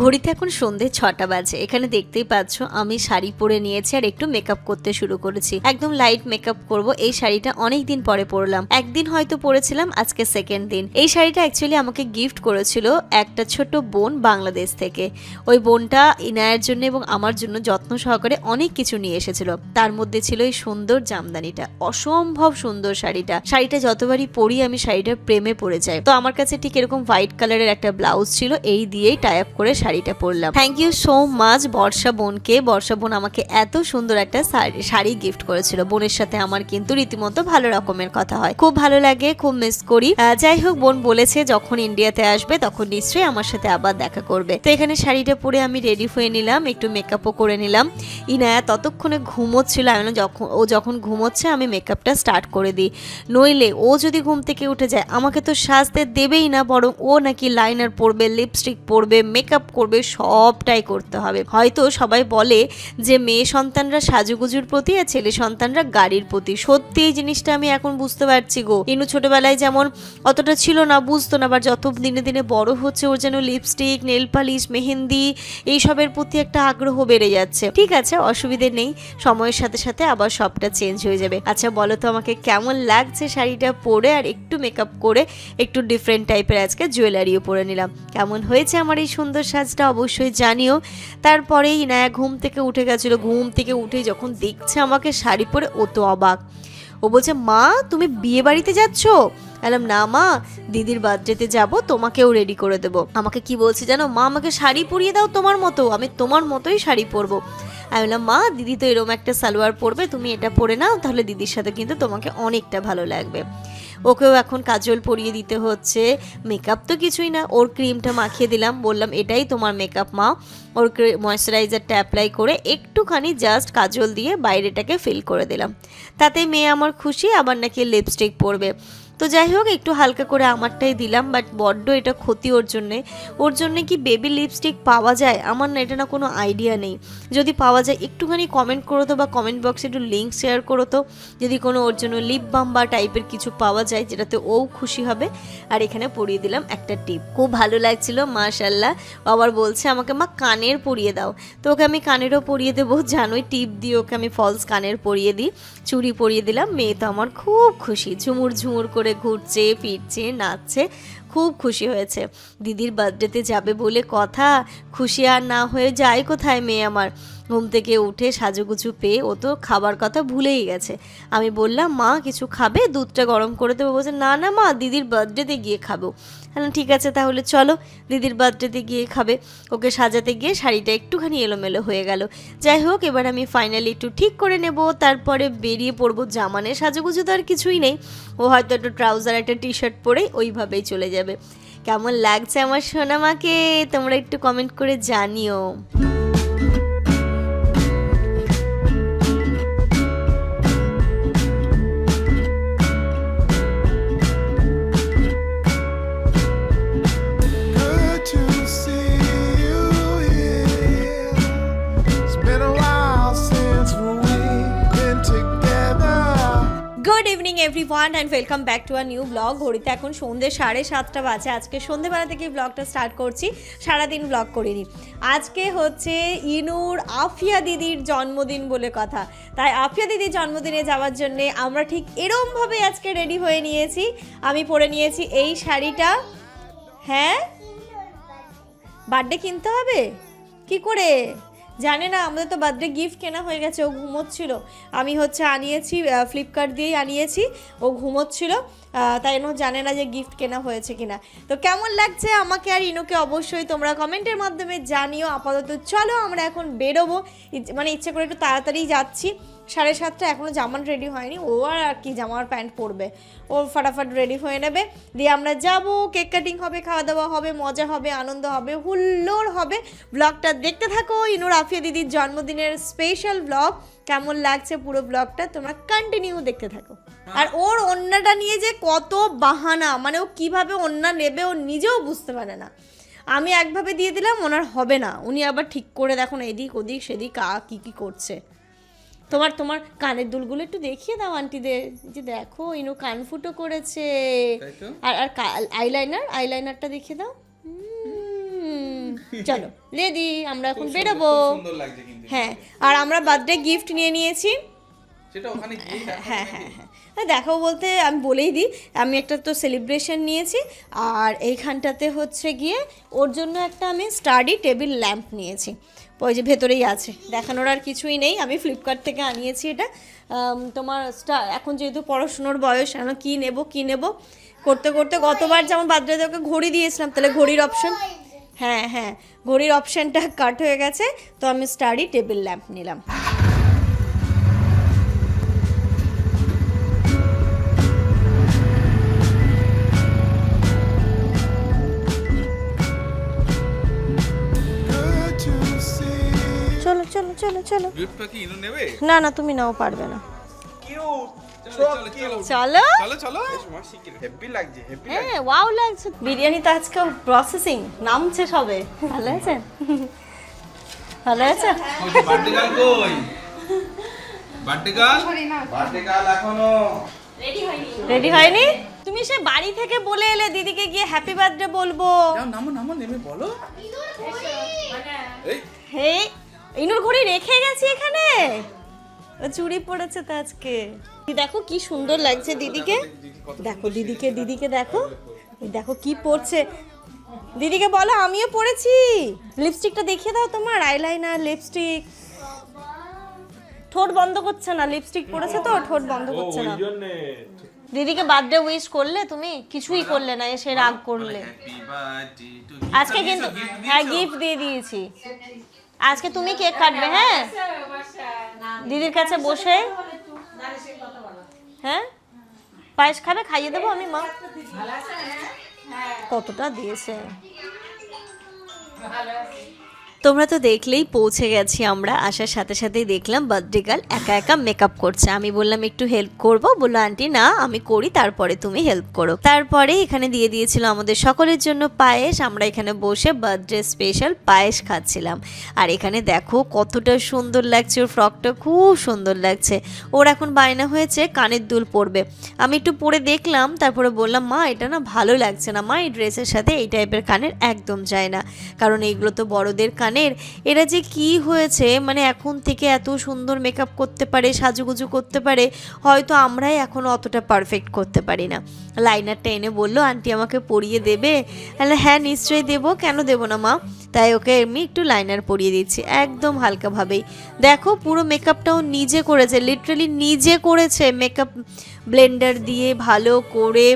ঘড়িতে এখন সন্ধে 6টা বাজে। এখানে দেখতেই পাচ্ছ আমি শাড়ি পরে নিয়েছি আর একটু মেকআপ করতে শুরু করেছি। একদম লাইট মেকআপ করব। এই শাড়িটা অনেক দিন পরে পরলাম, একদিন হয়তো পরেছিলাম, আজকে সেকেন্ড দিন। এই শাড়িটা অ্যাকচুয়ালি আমাকে গিফট করেছিল একটা ছোট বোন বাংলাদেশ থেকে। ওই বোনটা ইনায়ের জন্য এবং আমার জন্য যত্ন সহকারে অনেক কিছু নিয়ে এসেছিল। তার মধ্যে ছিল এই সুন্দর জামদানিটা, অসম্ভব সুন্দর শাড়িটা যতবারই পরি আমি শাড়িটার প্রেমে পড়ে যাই। তো আমার কাছে ঠিক এরকম হোয়াইট কালারের একটা ব্লাউজ ছিল, এই দিয়েই টাই আপ করে শাড়িটা পরলাম। থ্যাংক ইউ সো মাচ বর্ষা বোনকে। বর্ষা বোন আমাকে এত সুন্দর একটা শাড়ি গিফট করেছিল। বোনের সাথে আমার কিন্তু রীতিমতো ভালো রকমের কথা হয়, খুব ভালো লাগে, খুব মিস করি। যাই হোক, বোন বলেছে যখন ইন্ডিয়াতে আসবে তখন নিশ্চয়ই আমার সাথে আবার দেখা করবে। তো এখানে শাড়িটা পরে আমি রেডি হয়ে নিলাম, একটু মেকআপও করে নিলাম। ইনায়া ততক্ষণে ঘুমোচ্ছিল। আমি যখন ঘুমোচ্ছে আমি মেকআপটা স্টার্ট করে দিই, নইলে ও যদি ঘুম থেকে উঠে যায় আমাকে তো সাজতে দেবেই না, বরং ও নাকি লাইনার পরবে, লিপস্টিক পরবে, মেকআপ করবে, সবটাই করতে হবে। হয়তো সবাই বলে যে মেয়ে সন্তানরা সাজুগুজুর প্রতি আর ছেলে সন্তানরা গাড়ির প্রতি। সত্যি এই জিনিসটা আমি এখন বুঝতে পারছি গো। ইনু ছোটবেলায় যেমন অতটা ছিল না, বুঝতো না, বা যত দিনে দিনে বড় হচ্ছে ওর যেন লিপস্টিক, নেল পালিশ, মেহেন্দি এইসবের প্রতি একটা আগ্রহ বেড়ে যাচ্ছে। ঠিক আছে, অসুবিধে নেই, সময়ের সাথে সাথে আবার সবটা চেঞ্জ হয়ে যাবে। আচ্ছা বলো তো আমাকে কেমন লাগছে শাড়িটা পরে, আর একটু মেকআপ করে একটু ডিফারেন্ট টাইপের আজকে জুয়েলারিও পরে নিলাম। কেমন হয়েছে আমার এই সুন্দর সাজটা অবশ্যই জানিও। তারপরেই ইনায়া ঘুম থেকে উঠে গেছিলো। ঘুম থেকে উঠে যখন দেখছে আমাকে শাড়ি পরে, ও তো অবাক। ও বলছে, মা তুমি বিয়ে বাড়িতে যাচ্ছ? বললাম, না মা, দিদির বার্থডেতে যাব, তোমাকেও রেডি করে দেবো। আমাকে কি বলছে জানো, মা আমাকে শাড়ি পরিয়ে দাও তোমার মতো, আমি তোমার মতোই শাড়ি পরবো। আমি বললাম, মা দিদি তো এরকম একটা সালোয়ার পরবে, তুমি এটা পরে নাও, তাহলে দিদির সাথে কিন্তু তোমাকে অনেকটা ভালো লাগবে। ওকেও এখন কাজল পরিয়ে দিতে হচ্ছে। মেকআপ তো কিছুই না, ওর ক্রিমটা মাখিয়ে দিলাম, বললাম এটাই তোমার মেকআপ মা। ওর ময়েশ্চারাইজারটা অ্যাপ্লাই করে একটুখানি জাস্ট কাজল দিয়ে বাইরেটাকে ফিল করে দিলাম। তাতে মেয়ে আমার খুশি, আবার নাকি লিপস্টিক পরবে। তো যাই হোক, একটু হালকা করে আমারটাই দিলাম, বাট বড্ড এটা ক্ষতি ওর জন্যে কি বেবি লিপস্টিক পাওয়া যায়? আমার না এটা না কোনো আইডিয়া নেই। যদি পাওয়া যায় একটুখানি কমেন্ট করো তো, বা কমেন্ট বক্সে একটু লিঙ্ক শেয়ার করো তো, যদি কোনো ওর জন্য লিপ বাম বা টাইপের কিছু পাওয়া যায় যেটাতে ও খুশি হবে। আর এখানে পরিয়ে দিলাম একটা টিপ, খুব ভালো লাগছিল মাশাল্লাহ। আবার বলছে আমাকে, মা কানের পরিয়ে দাও। তো ওকে আমি কানেরও পরিয়ে দেবো, জানোই টিপ দিয়ে ওকে আমি ফলস কানের পরিয়ে দিই। চুড়ি পরিয়ে দিলাম। মেয়ে তো আমার খুব খুশি, ঝুমুর ঝুমুর করে ঘুরছে, ফিরছে, নাচছে, খুব খুশি হয়েছে। দিদির বার্থডেতে যাবে বলে কথা, খুশি আর না হয়ে যায় কোথায় মেয়ে আমার। ঘুম থেকে উঠে সাজুগুজু পেয়ে ও তো খাবার কথা ভুলেই গেছে। আমি বললাম, মা কিছু খাবে, দুধটা গরম করে দেবো? বলছে, না না মা, দিদির বার্থডেতে গিয়ে খাবো। ঠিক আছে তাহলে চলো, দিদির বার্থডেতে গিয়ে খাবে। ওকে সাজাতে গিয়ে শাড়িটা একটুখানি এলোমেলো হয়ে গেল। যাই হোক, এবার আমি ফাইনালি একটু ঠিক করে নেব, তারপরে বেরিয়ে পড়বো। জামানে সাজুগুজু তো আর কিছুই নেই, ও হয়তো একটু ট্রাউজার একটা টি শার্ট পরেই ওইভাবেই চলে যাবে। কেমন লাগছে আমার সোনামাকে তোমরা একটু কমেন্ট করে জানিও। Good evening everyone and welcome back to a new blog. ঘড়িতে এখন সন্ধ্যে 7:30 বাজে। আজকে সন্ধ্যেবেলা থেকে ব্লগটা স্টার্ট করছি, সারাদিন ব্লগ করিনি। আজকে হচ্ছে ইনুর আফিয়া দিদির জন্মদিন বলে কথা, তাই আফিয়া দিদির জন্মদিনে যাওয়ার জন্যে আমরা ঠিক এরমভাবে আজকে রেডি হয়ে নিয়েছি। আমি পরে নিয়েছি এই শাড়িটা। হ্যাঁ, বার্থডে কিনতে হবে কি করে জানে না, আমাদের তো বার্থডে গিফট কেনা হয়ে গেছে। ও ঘুমোচ্ছিল, আমি হচ্ছে আনিয়েছি ফ্লিপকার্ট দিয়েই আনিয়েছি। ও ঘুমোচ্ছিল, তাই ও জানে না যে গিফট কেনা হয়েছে কিনা। তো কেমন লাগছে আমাকে আর ইনুকে অবশ্যই তোমরা কমেন্টের মাধ্যমে জানিও। আপাতত চলো আমরা এখন বেরোবো, মানে ইচ্ছে করে একটু তাড়াতাড়ি যাচ্ছি। 7:30 এখনও জামার রেডি হয়নি, ও আর কি জামার প্যান্ট পরবে, ও ফাটাফাট রেডি হয়ে নেবে, দিয়ে আমরা যাব। কেক কাটিং হবে, খাওয়া দাওয়া হবে, মজা হবে, আনন্দ হবে, হুল্লোড় হবে। ব্লগটা দেখতে থাকো, ইনুর আফিয়া দিদির জন্মদিনের স্পেশাল ব্লগ। কেমন লাগছে পুরো ব্লগটা তোমরা কন্টিনিউ দেখতে থাকো। আর ওর ওড়নাটা নিয়ে যে কত বাহানা, মানে ও কিভাবে ওড়না নেবে ও নিজেও বুঝতে পারে না। আমি একভাবে দিয়ে দিলাম, ওনার হবে না, উনি আবার ঠিক করে দেখুন এদিক ওদিক সেদিক কি করছে। তোমার কানের দুলগুলো একটু দেখিয়ে দাও আন্টিদের, যে দেখো ইনু কান ফুটো করেছে। আর আইলাইনারটা দেখিয়ে দাও। চলো রেডি, আমরা এখন বেরোবো। সুন্দর লাগছে কিন্তু। হ্যাঁ, আর আমরা বার্থডে গিফট নিয়ে নিয়েছি। সেটা ওখানে গিয়ে দেখা হ্যাঁ হ্যাঁ হ্যাঁ, দেখাও বলতে আমি বলেই দিই, আমি একটা তো সেলিব্রেশন নিয়েছি, আর এইখানটাতে হচ্ছে গিয়ে ওর জন্য একটা আমি স্টাডি টেবিল ল্যাম্প নিয়েছি, ওই যে ভেতরেই আছে, দেখানোর আর কিছুই নেই, আমি ফ্লিপকার্ট থেকে আনিয়েছি এটা। তোমার এখন যেহেতু পড়াশুনোর বয়স, এখন কী নেব করতে করতে গতবার যেমন বার্থডেতে ওকে ঘড়ি দিয়েছিলাম, তাহলে ঘড়ির অপশন, হ্যাঁ হ্যাঁ ঘড়ির অপশানটা কাট হয়ে গেছে, তো আমি স্টাডি টেবিল ল্যাম্প নিলাম। চলো চলো চলো চলো, গিফটটা কি ইনু নেবে? না না তুমি নাও, পারবে না। চলো চলো চলো চলো হেভি লাগছে, হেভি লাগছে। হ্যাঁ ওয়াও লাগছে। বিরিয়ানি তো আজকে প্রসেসিং নামছে সবে। ভালো আছে, ভালো আছে। বার্থডে গার্ল কই? বার্থডে গার্ল এখনো রেডি হয়নি? তুমি সে বাড়ি থেকে বলে এলে দিদিকে গিয়ে হ্যাপি বার্থডে বলবো। যাও নামো নেমে বলো। এই হে, ইনুর ঘড়ি রেখে গেছি এখানে, ও চুরি পড়েছে তো আজকে। দেখো কি সুন্দর লাগছে দিদিকে, দেখো দিদিকে দেখো, দেখো কি পড়ছে, দিদিকে বলো আমিও পড়েছি। লিপস্টিকটা দেখিয়ে দাও তোমার, আইলাইনার লিপস্টিক। ঠোঁট বন্ধ করছে না, লিপস্টিক পড়েছে তো ঠোঁট বন্ধ করছে না। দিদিকে বার্থডে উইশ করলে তুমি? কিছুই করলে না, এসে রাগ করলে। হ্যাপি বার্থডে টু আজকে কিন্তু হ্যাঁ গিফট দিয়ে দিয়েছি, আজকে তুমি কেক কাটবে। হ্যাঁ দিদির কাছে বসে, হ্যাঁ পায়েস খাবে, খাইয়ে দেবো আমি। মা কতটা দিয়েছে। তোমরা তো দেখলেই পৌঁছে গেছি আমরা, আসার সাথে সাথেই দেখলাম বার্থডে গার্ল একা একা মেকআপ করছে। আমি বললাম একটু হেল্প করব, বললো আন্টি না আমি করি, তারপরে তুমি হেল্প করো। তারপরে এখানে দিয়ে দিয়েছিল আমাদের সকলের জন্য পায়েস, আমরা এখানে বসে বার্থডে স্পেশাল পায়েস খাচ্ছিলাম। আর এখানে দেখো কতটা সুন্দর লাগছে, ওর ফ্রকটা খুব সুন্দর লাগছে। ওর এখন বায়না হয়েছে কানের দুল পরবে, আমি একটু পরে দেখলাম, তারপরে বললাম মা এটা না ভালো লাগছে না মা, এই ড্রেসের সাথে এই টাইপের কানের একদম যায় না, কারণ এইগুলো তো বড়দের কানের। এরা যে কি হয়েছে, মানে এখন থেকে এত সুন্দর মেকআপ করতে পারে, সাজুগুজু করতে পারে, হয়তো আমরাই এখনো অতটা পারফেক্ট করতে পারি না। লাইনারটা এনে বললো আন্টি আমাকে পরিয়ে দেবে, তাহলে হ্যাঁ নিশ্চয়ই দেবো, কেন দেবো না মা। তাই ওকে আমি একটু লাইনার পরিয়ে দিচ্ছি একদম হালকাভাবেই। দেখো পুরো মেকআপটাও নিজে করেছে, লিটারালি নিজে করেছে, মেকআপ ব্লেন্ডার দিয়ে ভালো করে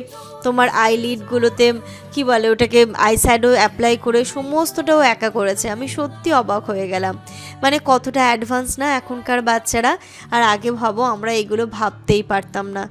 তোমার আইলিডগুলোতে কি বলে ওটাকে আইশ্যাডো অ্যাপ্লাই করে সমস্তটাও একা করেছে। আমি সত্যি অবাক হয়ে গেলাম, মানে কতটা অ্যাডভান্স না এখনকার বাচ্চারা। আর আগে ভাবো আমরা এগুলো ভাবতেই পারতাম না,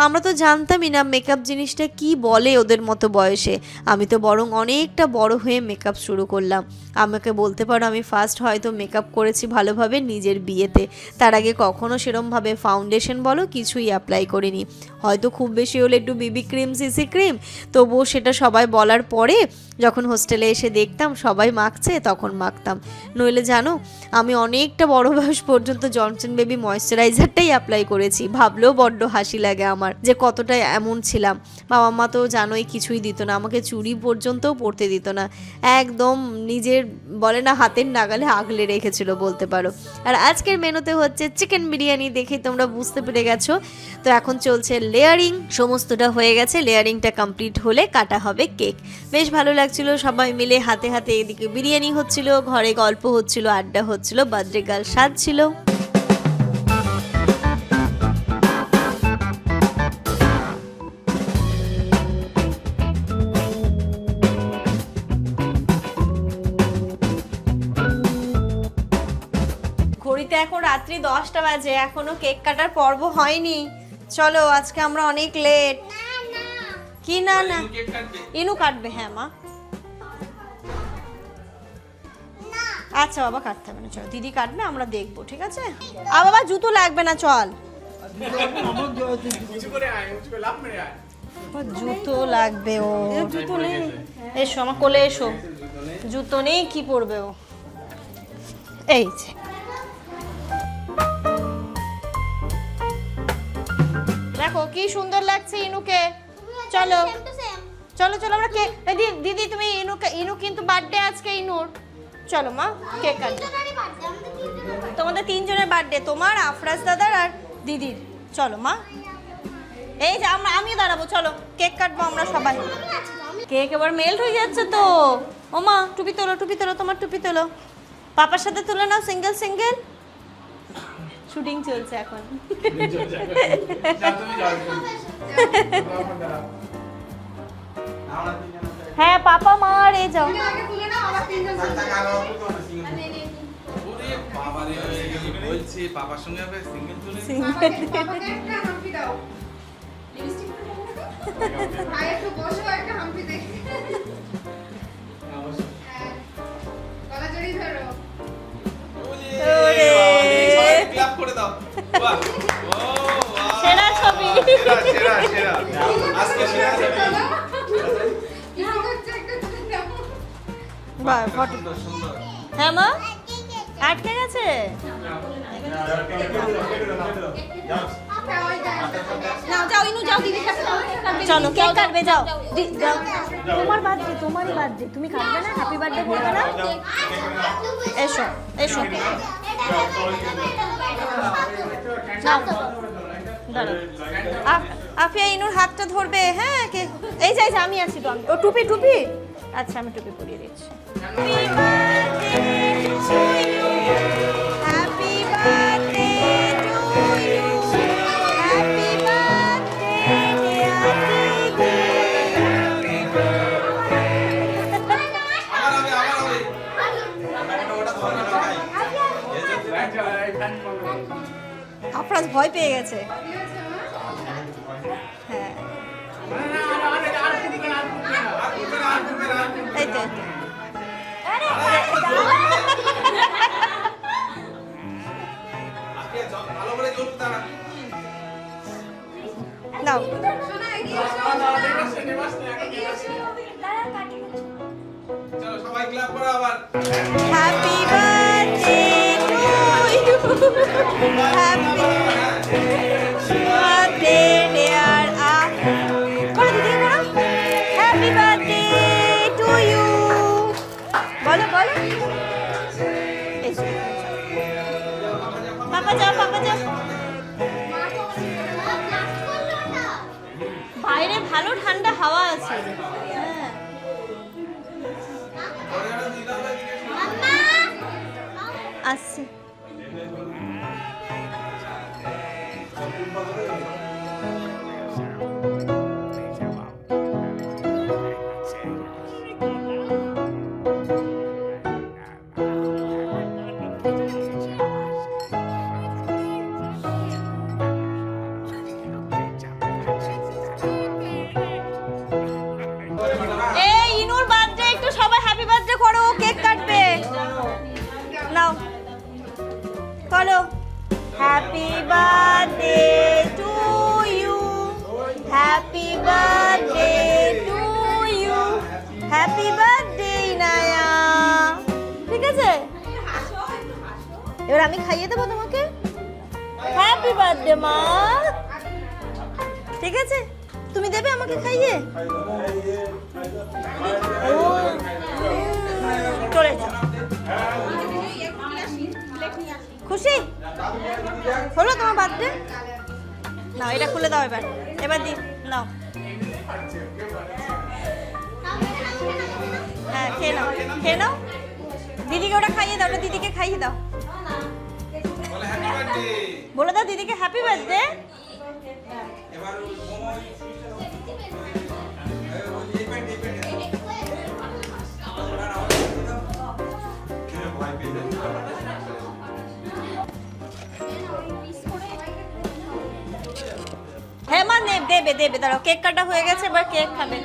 আমরা তো জানতামই না মেকআপ জিনিসটা কি বলে ওদের মতো বয়সে। আমি তো বরং অনেকটা বড় হয়ে মেকআপ শুরু করলাম। আমাকে বলতে পারো আমি ফার্স্ট হয়তো মেকআপ করেছি ভালোভাবে নিজের বিয়েতে, তার আগে কখনো সেরমভাবে ফাউন্ডেশন বলো কিছুই অ্যাপ্লাই করিনি, হয়তো খুব বেশি হলে একটু বিবি ক্রিম সিসি ক্রিম, তবুও সেটা সবাই বলার পরে যখন হোস্টেলে এসে দেখতাম সবাই মাখছে তখন মাখতাম, নইলে জানো আমি অনেকটা বড় বয়স পর্যন্ত জনসন বেবি ময়েশ্চারাইজারটাই অ্যাপ্লাই করেছি। ভাবলেও বড্ড হাসি লাগে আমার যে কতটা এমন ছিলাম। বাবা মা তো জানোই কিছুই দিত না, আমাকে চুড়ি পর্যন্তও পরতে দিত না, একদম নিজের বলে না হাতের নাগালে আগলে রেখেছিল বলতে পারো। আর আজকের মেনুতে হচ্ছে চিকেন বিরিয়ানি, দেখে তোমরা বুঝতে পেরে গেছো। তো এখন চলছে লেয়ারিং, সমস্তটা হয়ে গেছে, লেয়ারিংটা কমপ্লিট হলে কাটা হবে কেক। বেশ ভালো লাগছিল সবাই মিলে হাতে হাতে, এদিকে বিরিয়ানি হচ্ছিল, ঘরে গল্প হচ্ছিল, আড্ডা হচ্ছিল, বার্থডে গার্ল সাজছিল। ঘড়িতে এখন রাত্রি 10টা বাজে, এখনো কেক কাটার পর্ব হয়নি। চলো আজকে আমরা অনেক লেট। কি না না ইনু কাটবে, হ্যাঁ মা। আচ্ছা বাবা কাটতে হবে না, চলো দিদি কাটবে, আমরা দেখবো, ঠিক আছে। আর বাবা জুতো লাগবে না, চল। জুতো লাগবে, ও জুতো নেই, এসো আমার কোলে এসো। জুতো নেই কি পরবে ও, এই যে দেখো কি সুন্দর লাগছে ইনুকে। চলো চলো চলো আমরা কেক দিদি তুমি ইনু কিন্তু বার্থডে আজকে ইনুর। চলো মা কেক কাটবো। তোমাদের তিনজনের বার্থডে, তোমার, আফরাজ দাদার আর দিদির। চলো মা, এই যে আমিও দাঁড়াবো, চলো কেক কাটবো আমরা সবাই। কেক এবার মেল্ট হয়ে যাচ্ছে তো। ও মা টুপি তোলো, টুপি তোলো, তোমার টুপি তোলো, পাপার সাথে তুলে নাও সিঙ্গেল সিঙ্গেল। শুটিং চলছে এখন। হ্যাঁ পাপা মা আর এই যাও। বলছি বাবার সঙ্গে সিঙ্গেল তুলে ক্লাপ করে দাও। বাহ ও সেরা ছবি। সেরা সেরা আজকে সেরা ছবি। বাহ ফটো সুন্দর সুন্দর। হ্যাঁ মা আটকে গেছে। নাও যাও ইনু যাও দিদির কাছে যাও। চলো কেক কাটবে যাও। যাও তোমার বার্থডে, তোমারই বার্থডে, তুমি কাটবে না? হ্যাপি বার্থডে বলবে না? এসো এসো নাও দাঁড়াও। আফিয়া ইনুর হাতটা ধরবে। হ্যাঁ এই যাই আমি আছি তো। ও টুপি টুপি, আচ্ছা আমি টুপি পরিয়ে দিচ্ছি। Happy birthday to you, happy birthday Afraz ভয় পেয়ে গেছে। হ্যাঁ এই তো নাও। চলো সবাই ক্লাপ করো আবার। Happy birthday to you, happy birthday dear করো দিদি করো। হ্যাপি বার্থডে টু ইউ বলো বলো। পাপা যাও পাপা যাও। বাইরে ভালো ঠান্ডা হাওয়া আছে। হ্যাঁ আসছে। এই ইনুর বার্থডে, একটু সবাই হ্যাপি বার্থডে করো, কেক কাটবে। নাও করো। Happy birthday to you, happy birthday to you, happy birthday Inaya. ঠিক আছে এবার আমি খাইয়ে দেবো তোমাকে। হ্যাপি বার্থডে মা। ঠিক আছে তুমি দেবে আমাকে খাইয়ে। চলে যাও। খুশি হলো তোমার বার্থডে? নাও এটা খুলে দাও এবার। এবার দি নাও। হ্যাঁ খেয়ে নাও খেয়ে নাও। দিদিকে ওটা খাইয়ে দাও, ওটা দিদিকে খাইয়ে দাও। বলে হ্যাপি বার্থডে। বলে দাও দিদিকে হ্যাপি বার্থডে। এবার হ্যাঁ মা দেবে দেবে, দাঁড়াও কেক কাটা হয়ে গেছে, এবার কেক খাবে।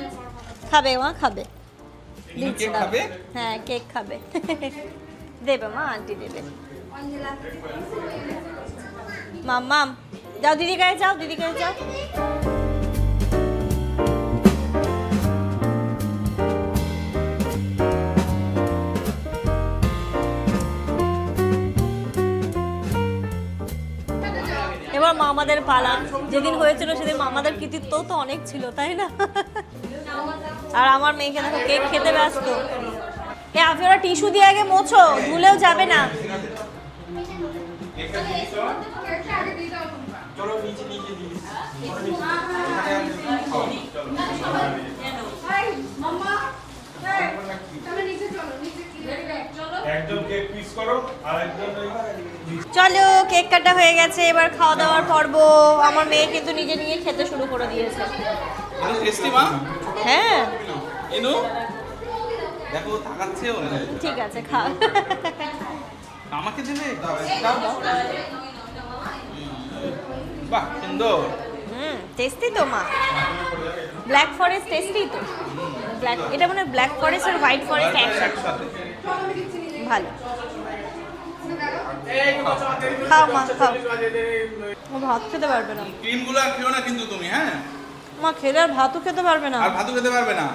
খাবে মা খাবে। দিচ্ছি কেক দাও। খাবে? হ্যাঁ কেক খাবে। দেবে মা, আন্টি দেবে। মাম যাও দিদি গায়ে যাও, দিদি গায়ে যাও। এবার মামাদের পালা। যেদিন হয়েছিল সেদিন মামাদের কৃতিত্বও তো অনেক ছিল, তাই না? আর আমার মেয়েকে দেখো কেক খেতে ব্যস্ত। এ আফিয়া টিস্যু দিয়ে আগে মোছো, ধুলেও যাবে না। চলো নিচে নিচে দিই একজন কেক পিস করো আর একজন চলো কেক কাটা হয়ে গেছে, এবার খাওয়া দাওয়ার পর্ব। আমার মেয়ে কিন্তু নিজে নিয়ে খেতে শুরু করে দিয়েছে। টেস্টি মা হ্যাঁ ইনু দেখো তাকাচ্ছেও না। ঠিক আছে খা। আমাকে দিলে দাও দাও বাহ সুন্দর টেস্টি তো মা। ব্ল্যাক ফরেস্ট টেস্টি তো। ব্ল্যাক এটা মানে ব্ল্যাক ফরেস্ট আর হোয়াইট ফরেস্ট একসাথে ভালো। খাও মা খাও। ও ভাত খেতে পারবে না। ক্রিমগুলো আর খেও না কিন্তু তুমি, হ্যাঁ মা খেলে আর ভাতও খেতে পারবে না। আর ভাতও খেতে পারবে না,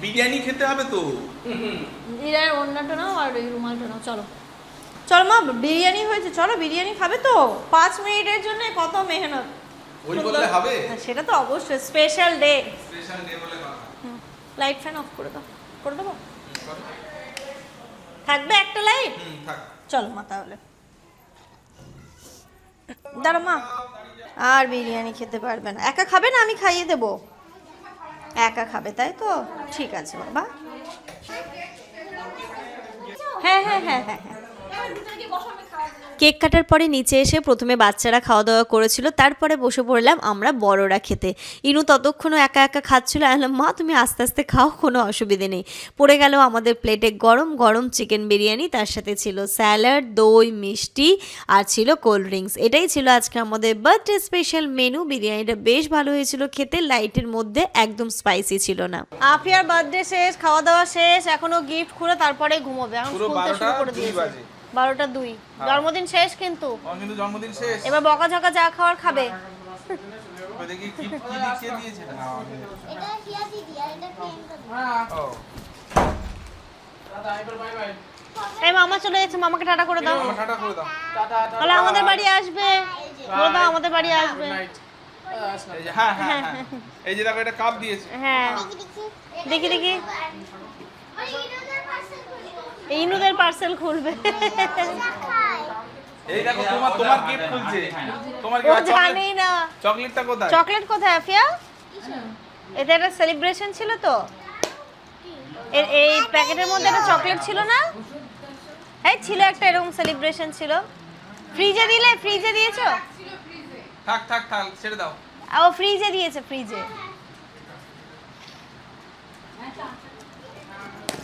বিরিয়ানি খেতে হবে তো। এর অন্যটা নাও আর এই রুমালটা নাও। চলো চলো মা, বিরিয়ানি হয়েছে, চলো বিরিয়ানি খাবে তো। 5 মিনিটের জন্য কত মেহনত। ওই বললে হবে, সেটা তো অবশ্যই স্পেশাল ডে। স্পেশাল ডে বলে কথা। লাইট ফ্যান অফ করে দাও। করে দেবো? থাকবে একটা লাইট? থাক। চলো মা তাহলে। দাঁড়া মা, আর বিরিয়ানি খেতে পারবে না। একা খাবে না আমি খাইয়ে দেবো? একা খাবে তাই তো, ঠিক আছে বাবা। হ্যাঁ হ্যাঁ হ্যাঁ হ্যাঁ হ্যাঁ। কেক কাটার পরে নিচে এসে প্রথমে বাচ্চারা খাওয়া দাওয়া করেছিল, তারপরে বসে পড়লাম আমরা বড়রা খেতে। ইনু ততক্ষণও একা একা খাচ্ছিল। আমি বললাম মা তুমি আস্তে আস্তে খাও, কোনো অসুবিধে নেই। পড়ে গেল আমাদের প্লেটে গরম গরম চিকেন বিরিয়ানি, তার সাথে ছিল স্যালাড, দই, মিষ্টি আর ছিল কোল্ড ড্রিঙ্কস। এটাই ছিল আজকে আমাদের বার্থডে স্পেশাল মেনু। বিরিয়ানিটা বেশ ভালো হয়েছিল খেতে, লাইটের মধ্যে, একদম স্পাইসি ছিল না। আফিয়ার বার্থডে শেষ, খাওয়া দাওয়া শেষ, এখনো গিফট খুলে তারপরে ঘুমোবে। এখন পুরো খুলতে শুরু করে 12টা 2 দিয়েছে। বাজে। 12টা 2। জন্মদিন শেষ কিন্তু। কিন্তু জন্মদিন শেষ। এবার বকাঝকা যা খাওয়ার খাবে। ওই দেখি কি কি লিখিয়ে দিয়েছে না। এটা হিয়া দিদি আর এটা প্রিয়াঙ্কা। ও এই মামা চলে যাচ্ছে, মামাকে টাটা করে দাও। আমার টাটা করে দাও। বলে আমাদের বাড়ি আসবে, বলে দাও আমাদের বাড়ি আসবে। এই যে হ্যাঁ হ্যাঁ হ্যাঁ এই যে দেখো এটা কাপ দিয়েছে। হ্যাঁ দেখি দেখি ওই ইনোদের পার্সেল করব। এই ইনুদের পার্সেল খুলবে। খাই। এই দেখো তোমার গিফট খুলছে। তোমার ও গিফট জানেই না। চকলেটটা কোথায়? চকলেট কোথায় আফিয়া? এটা একটা সেলিব্রেশন ছিল তো, এই প্যাকেটের মধ্যে একটা চকলেট ছিল না? হ্যাঁ ছিল একটা, এরকম সেলিব্রেশন ছিল। ফ্রিজে দিলে? ফ্রিজে দিয়েছো? থাক থাক থাক ছেড়ে দাও। ও ফ্রিজে দিয়েছে, ফ্রিজে।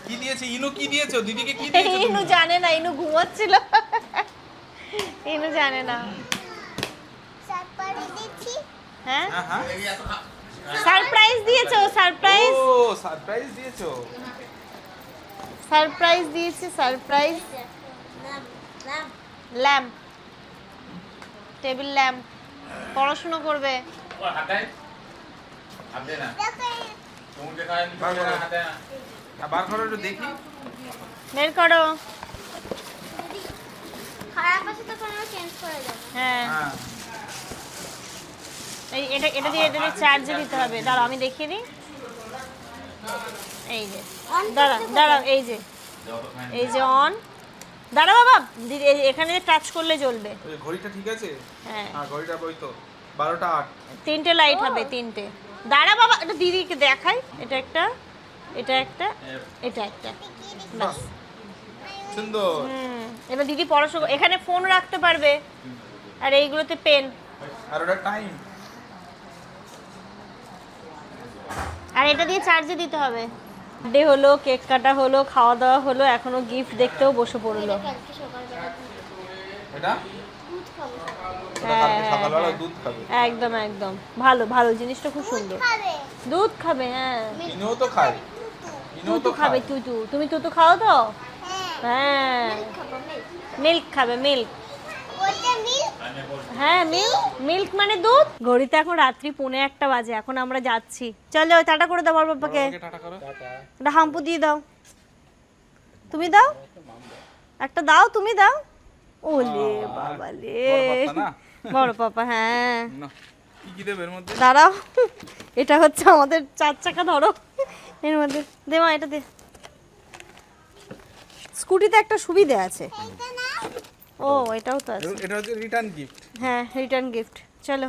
কি দিয়েছে ইনু? কি দিয়েছো দিদিকে? কি দিয়েছো তুমি? ইনু জানে না, ইনু ঘুমাচ্ছিল। ইনু জানে না। সারপ্রাইজ দিচ্ছি। হ্যাঁ হ্যাঁ হ্যাঁ সারপ্রাইজ দিয়েছো, সারপ্রাইজ। ও সারপ্রাইজ দিয়েছো। সারপ্রাইজ দিয়েছি, সারপ্রাইজ। নাম নাম ল্যাম্প, টেবিল ল্যাম্প। পড়াশোনা করবে। বার করো একটু দেখি। বের করো। খারাপ আছে তো কোনো চেঞ্জ করে দেব। হ্যাঁ হ্যাঁ এটা দিয়ে চার্জে দিতে হবে। দাঁড়াও আমি দেখিয়ে দিই। এই যে দাঁড়াও, এই যে অন। দাঁড়া বাবা, দিদি এখানে টাচ করলে জ্বলবে। ওই ঘড়িটা ঠিক আছে? হ্যাঁ হ্যাঁ ঘড়িটা বই তো 12টা 8। 3টে লাইট হবে, 3টে। দাঁড়া বাবা, এটা দিদিকে দেখাই। এটা একটা, এটা একটা, এটা একটা। বাস। সুন্দর। এবার দিদি পড়াশোনা, এখানে ফোন রাখতে পারবে আর এইগুলোতে পেন। আর ওটা টাইম। আর এটা দিয়ে চার্জে দিতে হবে। বার্থডে হলো, কেক কাটা হলো, খাওয়া দাওয়া হলো, এখনো গিফট দেখতেও বসে পড়লো। কালকে সকালবেলা এটা দুধ খাবো। ওটা কালকে সকালবেলা দুধ খাবে। একদম একদম ভালো, ভালো জিনিসটা খুব সুন্দর। খাবে। দুধ খাবে, হ্যাঁ। ইনুও তো খায়। ইনুও তুতু তো খাবে, খায়। তুতু। তুমি তুতু খাও তো? হ্যাঁ। হ্যাঁ মিল্ক খাবো মিল্ক। মিল্ক খাবে, মিল্ক। ওইটা মিল্ক। হ্যাঁ মিল্ক মানে দুধ। ঘড়িতে এখন রাত্রি 1:45 বাজে, এখন আমরা যাচ্ছি। চলো টাটা করে দাও বড় বাবাকে। ওকে টাটা করো। একটা হাম্পু দিয়ে দাও। তুমি দাও একটা, দাও তুমি দাও। ওলে বাবা লে, বড় পাপ্পা না? বড় পাপা। হ্যাঁ না কি কি দেবে এর মধ্যে? দাঁড়াও, এটা হচ্ছে আমাদের 4 চাকা, ধরো এর মধ্যে দে মা, এটা দে। স্কুটিতে একটা সুবিধা আছে। ও এটাও তো আছে। এটা হচ্ছে রিটার্ন গিফট। হ্যাঁ, রিটার্ন গিফট। চলো,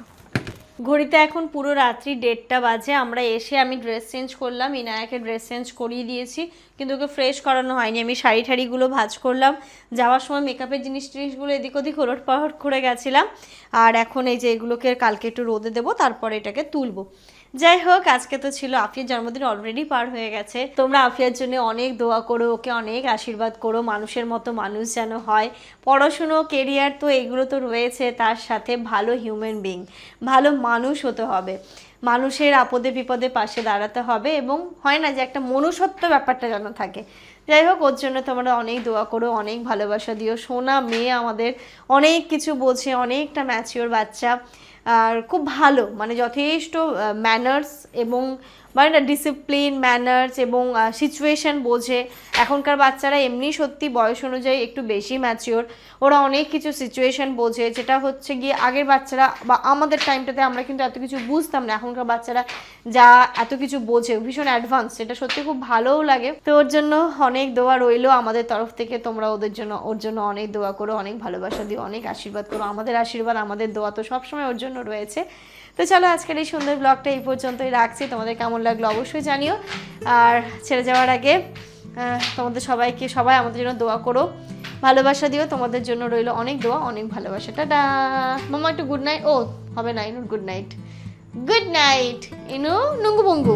ঘড়িতে এখন পুরো রাত্রি 1:30 বাজে। আমরা এসে আমি ড্রেস চেঞ্জ করলাম, ইনায়াকে ড্রেস চেঞ্জ করিয়ে দিয়েছি, কিন্তু ওকে ফ্রেশ করানো হয়নি। আমি শাড়ি ঠাড়িগুলো ভাঁজ করলাম, যাওয়ার সময় মেকআপের জিনিসগুলো এদিক ওদিক ওলট পালট করে গেছিলাম। আর এখন এই যে এগুলোকে কালকে একটু রোদে দেবো, তারপরে এটাকে তুলবো। যাই হোক, আজকে তো ছিল আফিয়ার জন্মদিন, অলরেডি পার হয়ে গেছে। তোমরা আফিয়ার জন্য অনেক দোয়া করো, ওকে অনেক আশীর্বাদ করো, মানুষের মতো মানুষ যেন হয়। পড়াশুনো, কেরিয়ার তো এগুলো তো রয়েছে, তার সাথে ভালো হিউম্যান বিং, ভালো মানুষ হতে হবে, মানুষের আপদে বিপদে পাশে দাঁড়াতে হবে, এবং হয় না যে একটা মনুষ্যত্ব ব্যাপারটা যেন থাকে। যাই হোক, ওর জন্য তোমরা অনেক দোয়া করো, অনেক ভালোবাসা দিও। সোনা মেয়ে আমাদের, অনেক কিছু বোঝে, অনেকটা ম্যাচিওর বাচ্চা, আর খুব ভালো, মানে যথেষ্ট ম্যানার্স এবং মানে না ডিসিপ্লিন, ম্যানার্স এবং সিচুয়েশান বোঝে। এখনকার বাচ্চারা এমনি সত্যি বয়স অনুযায়ী একটু বেশি ম্যাচিওর, ওরা অনেক কিছু সিচুয়েশান বোঝে, যেটা হচ্ছে গিয়ে আগের বাচ্চারা বা আমাদের টাইমটাতে আমরা কিন্তু এত কিছু বুঝতাম না। এখনকার বাচ্চারা যা এত কিছু বোঝে, ভীষণ অ্যাডভান্স, সেটা সত্যি খুব ভালোও লাগে। তো ওর জন্য অনেক দোয়া রইলো আমাদের তরফ থেকে। তোমরা ওর জন্য অনেক দোয়া করো, অনেক ভালোবাসা দিও, অনেক আশীর্বাদ করো। আমাদের আশীর্বাদ, আমাদের দোয়া তো সবসময় ওর জন্য রয়েছে। তো চলো, আজকের এই সুন্দর ব্লগটা এই পর্যন্তই রাখছি। তোমাদের কেমন লাগলো অবশ্যই জানিও। আর ছেড়ে যাওয়ার আগে তোমাদের সবাই আমাদের জন্য দোয়া করো, ভালোবাসা দিও। তোমাদের জন্য রইলো অনেক দোয়া, অনেক ভালোবাসা। টাটা মামা, একটু গুড নাইট। ও হবে না ইনু, গুড নাইট, গুড নাইট ইনু, নুঙ্গু বঙ্গু।